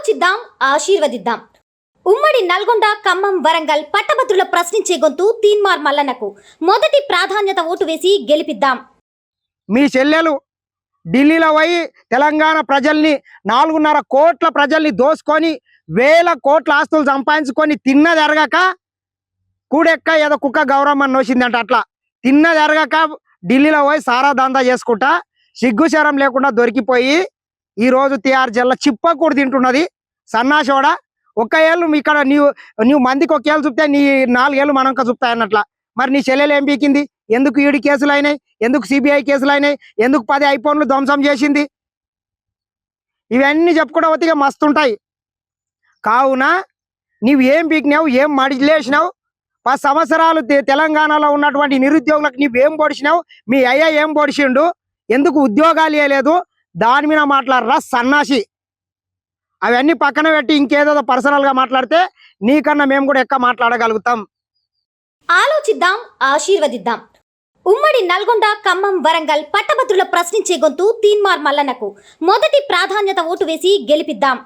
ఆలోచిద్దాం, ఆశీర్వదిద్దాం. ఉమ్మడి నల్గొండ, ఖమ్మం, వరంగల్ పట్టభద్రుల ప్రశ్నించే గొంతు తీన్మార్ మల్లన్నకు మొదటి ప్రాధాన్యత ఓటు వేసి గెలిపిద్దాం. మీ చెల్లెలు ఢిల్లీలో పోయి తెలంగాణ ప్రజల్ని 4.5 కోట్ల ప్రజల్ని దోసుకొని వేల కోట్ల ఆస్తులు సంపాదించుకొని తిన్నది ఎరగక కూడెక్క ఏదో కుక్క గౌరవం అని నోసిందంట. అట్లా తిన్నది ఎరగక ఢిల్లీలో పోయి సారా దందా చేసుకుంటా సిగ్గుశరం లేకుండా దొరికిపోయి ఈరోజు టీఆర్ జిల్లా చిప్ప కూడా తింటున్నది. సన్నాశోడ ఒక్క ఏళ్ళు ఇక్కడ నువ్వు మందికి ఒక ఏళ్ళు చూపితే నీ 4 ఏళ్ళు మనంక చూపుతాయి అన్నట్ల. మరి నీ చెల్లెలు ఏం పీకింది? ఎందుకు ఈడి కేసులు అయినాయి? ఎందుకు సిబిఐ కేసులు అయినాయి? ఎందుకు 10 ఐఫోన్లు ధ్వంసం చేసింది? ఇవన్నీ చెప్పుకోవడం ఒత్తిగా మస్తుంటాయి. కావున నీవు ఏం పీకినావు, ఏం మడిలేసినావు? 10 సంవత్సరాలు తెలంగాణలో ఉన్నటువంటి నిరుద్యోగులకు నువ్వేం పొడిచినావు? మీ అయ్య ఏం పొడిచిండు? ఎందుకు ఉద్యోగాలు ఇవ్వలేదు? దాని మీద మాట్లాడరా సన్నాసి. అవన్నీ పక్కన పెట్టి ఇంకేదో పర్సనల్ గా మాట్లాడితే నీకన్నా మేము కూడా ఎక్కువ మాట్లాడగలుగుతాం. ఆలోచిద్దాం, ఆశీర్వదిద్దాం. ఉమ్మడి నల్గొండ, ఖమ్మం, వరంగల్ పట్టభద్రుల ప్రశ్నించే గొంతు తీన్మార్ మల్లన్నకు మొదటి ప్రాధాన్యత ఓటు వేసి గెలిపిద్దాం.